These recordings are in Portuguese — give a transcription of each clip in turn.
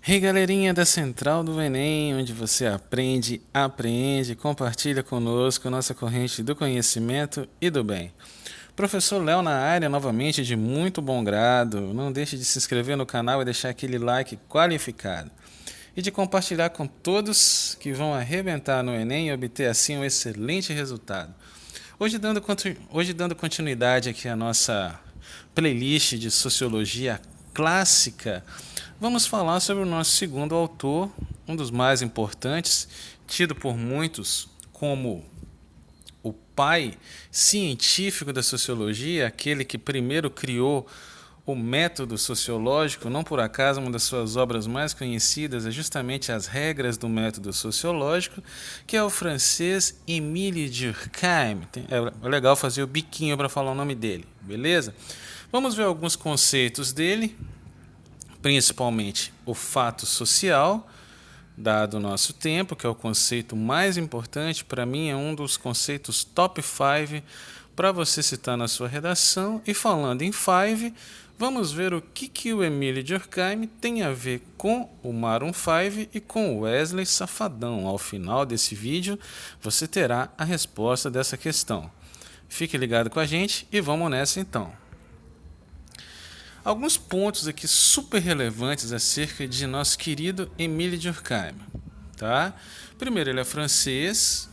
Hey galerinha da Central do Enem, onde você aprende, apreende, compartilha conosco nossa corrente do conhecimento e do bem. Professor Léo na área novamente de muito bom grado. Não deixe de se inscrever no canal e deixar aquele like qualificado. E de compartilhar com todos que vão arrebentar no Enem e obter assim um excelente resultado. Hoje dando continuidade aqui à nossa playlist de Sociologia Clássica, vamos falar sobre o nosso segundo autor, um dos mais importantes, tido por muitos como o pai científico da sociologia, aquele que primeiro criou o método sociológico. Não por acaso, uma das suas obras mais conhecidas é justamente As Regras do Método Sociológico, que é o francês Émile Durkheim. É legal fazer o biquinho para falar o nome dele, beleza? Vamos ver alguns conceitos dele, principalmente o fato social, dado o nosso tempo, que é o conceito mais importante, para mim é um dos conceitos top 5 para você citar na sua redação. E falando em 5, vamos ver o que o Émile Durkheim tem a ver com o Maroon 5 e com o Wesley Safadão. Ao final desse vídeo, você terá a resposta dessa questão. Fique ligado com a gente e vamos nessa então. Alguns pontos aqui super relevantes acerca de nosso querido Émile Durkheim. Tá? Primeiro, ele é francês,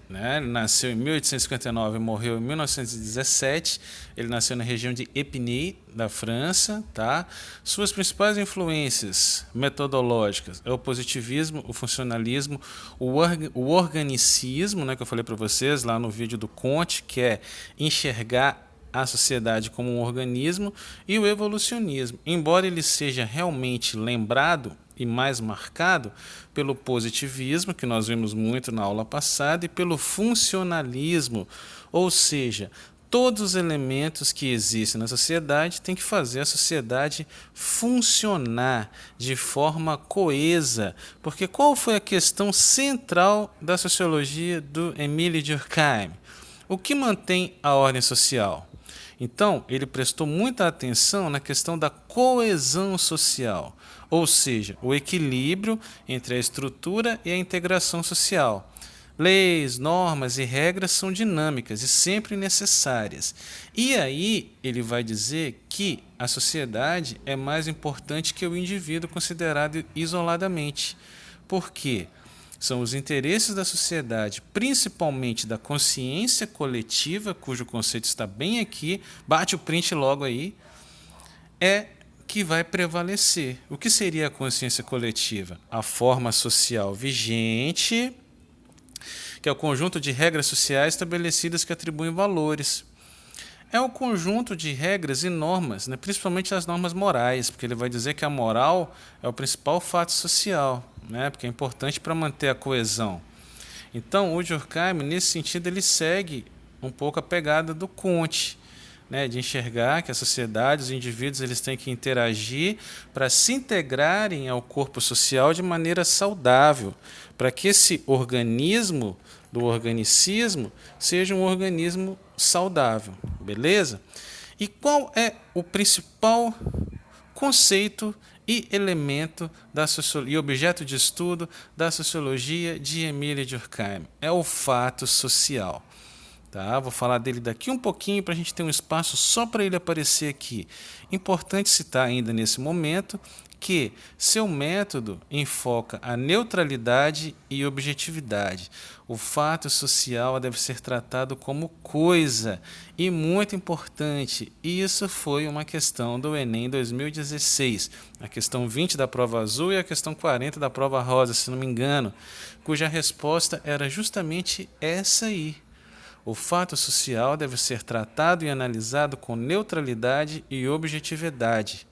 né? Ele nasceu em 1859 e morreu em 1917. Ele nasceu na região de Épinay, da França. Tá? Suas principais influências metodológicas é o positivismo, o funcionalismo, o organicismo, né, que eu falei para vocês lá no vídeo do Comte, que é enxergar a sociedade como um organismo, e o evolucionismo, embora ele seja realmente lembrado e mais marcado pelo positivismo, que nós vimos muito na aula passada, e pelo funcionalismo, ou seja, todos os elementos que existem na sociedade têm que fazer a sociedade funcionar de forma coesa, porque qual foi a questão central da sociologia do Émile Durkheim? O que mantém a ordem social? Então, ele prestou muita atenção na questão da coesão social, ou seja, o equilíbrio entre a estrutura e a integração social. Leis, normas e regras são dinâmicas e sempre necessárias. E aí ele vai dizer que a sociedade é mais importante que o indivíduo considerado isoladamente. Por quê? São os interesses da sociedade, principalmente da consciência coletiva, cujo conceito está bem aqui, bate o print logo aí, é que vai prevalecer. O que seria a consciência coletiva? A forma social vigente, que é o conjunto de regras sociais estabelecidas que atribuem valores. É um conjunto de regras e normas, né, principalmente as normas morais, porque ele vai dizer que a moral é o principal fato social, né, porque é importante para manter a coesão. Então, o Durkheim, nesse sentido, ele segue um pouco a pegada do Comte, né, de enxergar que a sociedade, os indivíduos, eles têm que interagir para se integrarem ao corpo social de maneira saudável, para que esse organismo do organicismo seja um organismo saudável, beleza? E qual é o principal conceito e elemento da e objeto de estudo da sociologia de Émile Durkheim? É o fato social. Tá? Vou falar dele daqui um pouquinho para a gente ter um espaço só para ele aparecer aqui. Importante citar ainda nesse momento que seu método enfoca a neutralidade e objetividade. O fato social deve ser tratado como coisa, e muito importante, isso foi uma questão do Enem 2016, a questão 20 da prova azul e a questão 40 da prova rosa, se não me engano, cuja resposta era justamente essa aí. O fato social deve ser tratado e analisado com neutralidade e objetividade.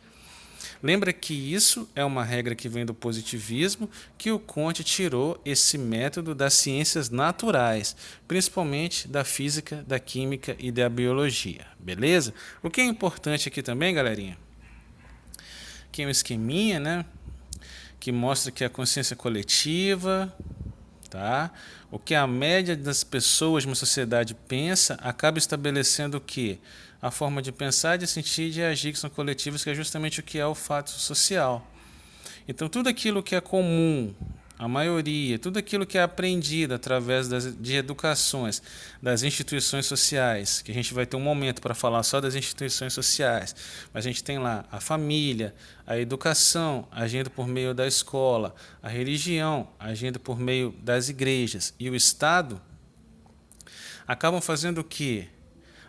Lembra que isso é uma regra que vem do positivismo, que o Comte tirou esse método das ciências naturais, principalmente da física, da química e da biologia, beleza? O que é importante aqui também, galerinha, que é um esqueminha, né, que mostra que a consciência coletiva, tá? O que a média das pessoas de uma sociedade pensa acaba estabelecendo o quê? A forma de pensar, de sentir e de agir, que são coletivos, que é justamente o que é o fato social. Então, tudo aquilo que é comum, a maioria, tudo aquilo que é aprendido através de educações, das instituições sociais, que a gente vai ter um momento para falar só das instituições sociais, mas a gente tem lá a família, a educação, agindo por meio da escola, a religião, agindo por meio das igrejas, e o Estado, acabam fazendo o quê?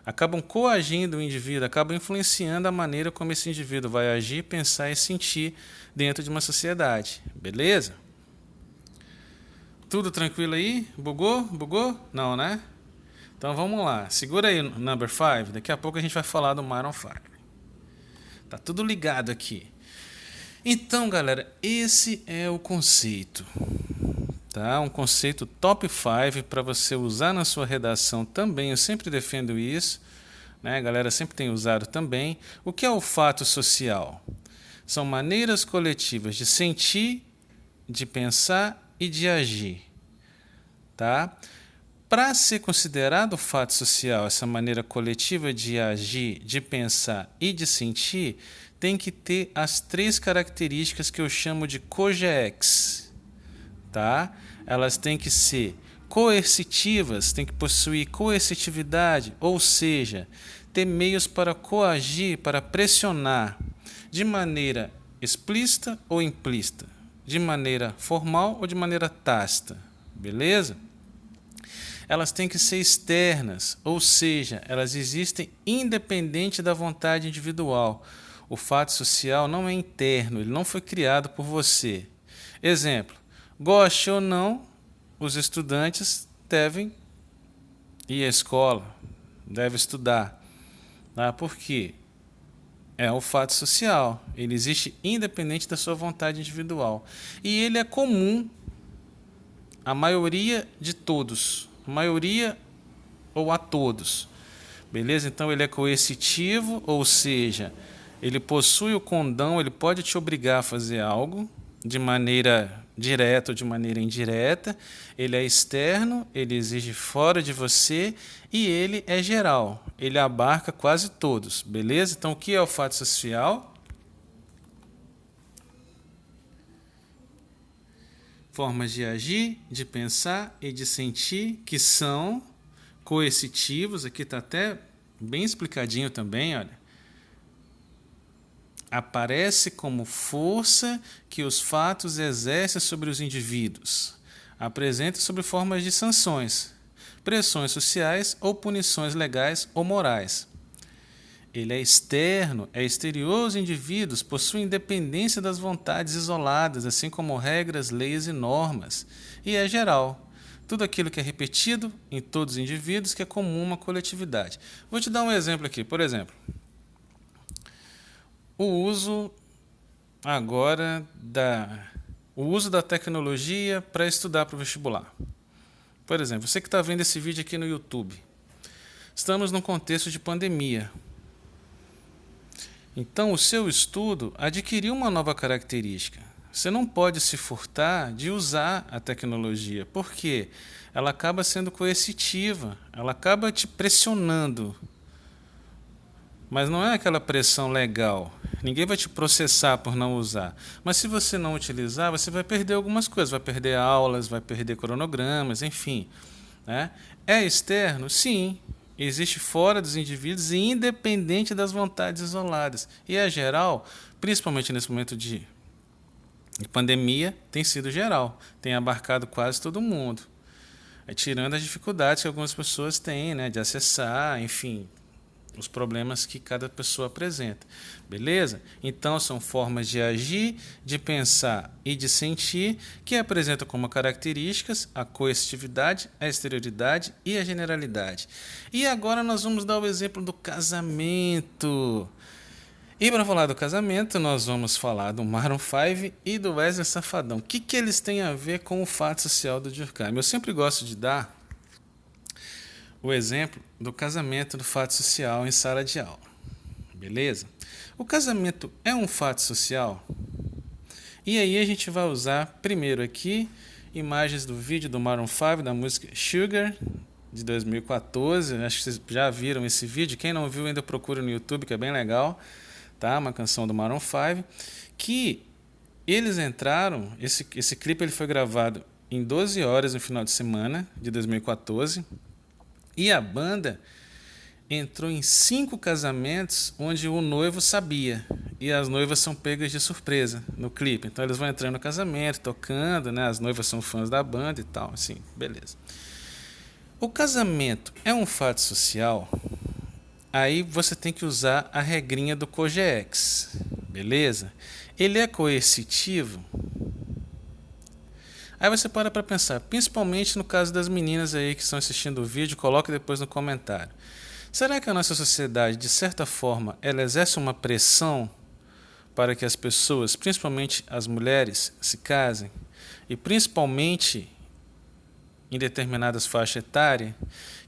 Acabam coagindo o indivíduo, acabam influenciando a maneira como esse indivíduo vai agir, pensar e sentir dentro de uma sociedade. Beleza? Tudo tranquilo aí? Bugou? Bugou? Não, né? Então vamos lá. Segura aí o number 5. Daqui a pouco a gente vai falar do Maroon 5. Tá tudo ligado aqui. Então, galera, esse é o conceito. Tá? Um conceito top 5 para você usar na sua redação também. Eu sempre defendo isso, né? A galera sempre tem usado também. O que é o fato social? São maneiras coletivas de sentir, de pensar e de agir. Tá? Para ser considerado fato social, essa maneira coletiva de agir, de pensar e de sentir, tem que ter as 3 características que eu chamo de COGEX. Tá? Elas têm que ser coercitivas, têm que possuir coercitividade, ou seja, ter meios para coagir, para pressionar, de maneira explícita ou implícita, de maneira formal ou de maneira tácita, beleza? Elas têm que ser externas, ou seja, elas existem independente da vontade individual. O fato social não é interno, ele não foi criado por você. Exemplo, goste ou não, os estudantes devem ir à escola, devem estudar. Tá? Por quê? É o fato social. Ele existe independente da sua vontade individual. E ele é comum à maioria de todos. A maioria ou a todos. Beleza? Então ele é coercitivo, ou seja, ele possui o condão, ele pode te obrigar a fazer algo de maneira direta ou de maneira indireta. Ele é externo, ele exige fora de você e ele é geral. Ele abarca quase todos, beleza? Então o que é o fato social? Formas de agir, de pensar e de sentir que são coercitivos. Aqui está até bem explicadinho também, olha. Aparece como força que os fatos exercem sobre os indivíduos. Apresenta sobre formas de sanções, pressões sociais ou punições legais ou morais. Ele é externo, é exterior aos indivíduos, possui independência das vontades isoladas, assim como regras, leis e normas, e é geral. Tudo aquilo que é repetido em todos os indivíduos, que é comum a uma coletividade. Vou te dar um exemplo aqui. Por exemplo, o uso da tecnologia para estudar para o vestibular. Por exemplo, você que está vendo esse vídeo aqui no YouTube, estamos num contexto de pandemia. Então, o seu estudo adquiriu uma nova característica. Você não pode se furtar de usar a tecnologia, porque ela acaba sendo coercitiva, ela acaba te pressionando. Mas não é aquela pressão legal. Ninguém vai te processar por não usar. Mas se você não utilizar, você vai perder algumas coisas. Vai perder aulas, vai perder cronogramas, enfim. Né? É externo? Sim. Existe fora dos indivíduos e independente das vontades isoladas. E é geral, principalmente nesse momento de pandemia, tem sido geral. Tem abarcado quase todo mundo. Tirando as dificuldades que algumas pessoas têm, né, de acessar, enfim, os problemas que cada pessoa apresenta. Beleza? Então, são formas de agir, de pensar e de sentir que apresentam como características a coercitividade, a exterioridade e a generalidade. E agora nós vamos dar o exemplo do casamento. E para falar do casamento, nós vamos falar do Maroon 5 e do Wesley Safadão. O que eles têm a ver com o fato social do Durkheim? Eu sempre gosto de dar o exemplo do casamento do fato social em sala de aula. Beleza? O casamento é um fato social? E aí a gente vai usar primeiro aqui imagens do vídeo do Maroon 5, da música Sugar, de 2014. Acho que vocês já viram esse vídeo. Quem não viu, ainda procura no YouTube, que é bem legal. Tá? Uma canção do Maroon 5, que Eles entraram, esse clipe ele foi gravado em 12 horas no final de semana de 2014, e a banda entrou em 5 casamentos onde o noivo sabia, e as noivas são pegas de surpresa no clipe. Então eles vão entrando no casamento, tocando, né? As noivas são fãs da banda e tal, assim, beleza. O casamento é um fato social, aí você tem que usar a regrinha do COGEX, beleza? Ele é coercitivo? Aí você para pensar, principalmente no caso das meninas aí que estão assistindo o vídeo, coloque depois no comentário. Será que a nossa sociedade, de certa forma, ela exerce uma pressão para que as pessoas, principalmente as mulheres, se casem? E principalmente em determinadas faixas etárias?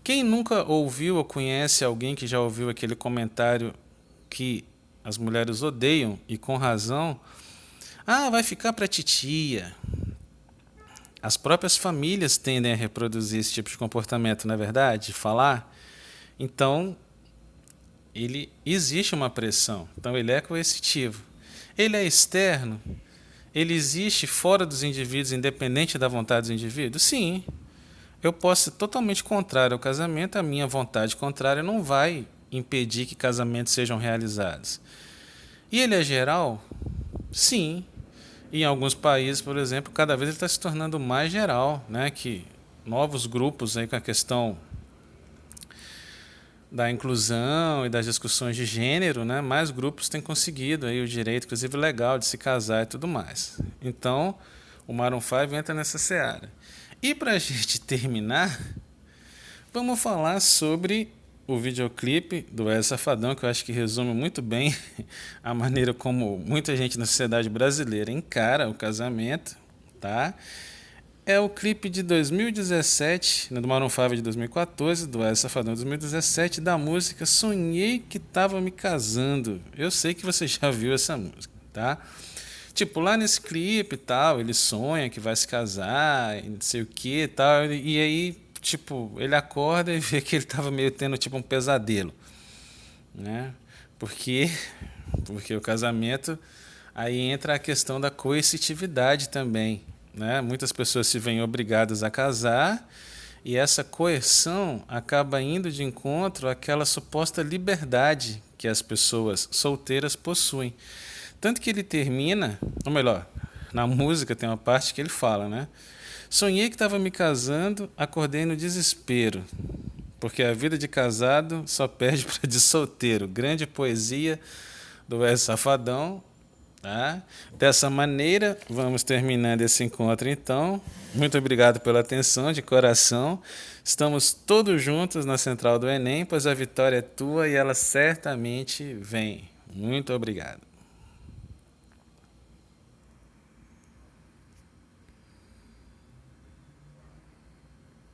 Quem nunca ouviu ou conhece alguém que já ouviu aquele comentário que as mulheres odeiam, e com razão? Ah, vai ficar para titia. As próprias famílias tendem a reproduzir esse tipo de comportamento, não é verdade? De falar. Então, ele existe uma pressão. Então, ele é coercitivo. Ele é externo? Ele existe fora dos indivíduos, independente da vontade dos indivíduos? Sim. Eu posso ser totalmente contrário ao casamento, a minha vontade contrária não vai impedir que casamentos sejam realizados. E ele é geral? Sim. Em alguns países, por exemplo, cada vez ele está se tornando mais geral, né? Que novos grupos aí com a questão da inclusão e das discussões de gênero, né? Mais grupos têm conseguido aí o direito, inclusive legal, de se casar e tudo mais. Então, o Maroon 5 entra nessa seara. E para a gente terminar, vamos falar sobre o videoclipe do El Safadão, que eu acho que resume muito bem a maneira como muita gente na sociedade brasileira encara o casamento, tá? É o clipe de 2017, do Maroon 5 de 2014, do El Safadão de 2017, da música Sonhei que Tava Me Casando. Eu sei que você já viu essa música, tá? Tipo, lá nesse clipe e tal, ele sonha que vai se casar, e não sei o que e tal, e aí, tipo, ele acorda e vê que ele tava meio tendo, tipo, um pesadelo, né? Porque o casamento, aí entra a questão da coercitividade também, né? Muitas pessoas se veem obrigadas a casar e essa coerção acaba indo de encontro àquela suposta liberdade que as pessoas solteiras possuem. Tanto que ele termina, ou melhor, na música tem uma parte que ele fala, né? Sonhei que estava me casando, acordei no desespero, porque a vida de casado só perde para de solteiro. Grande poesia do El Safadão. Tá? Dessa maneira, vamos terminando esse encontro então. Muito obrigado pela atenção, de coração. Estamos todos juntos na Central do Enem, pois a vitória é tua e ela certamente vem. Muito obrigado.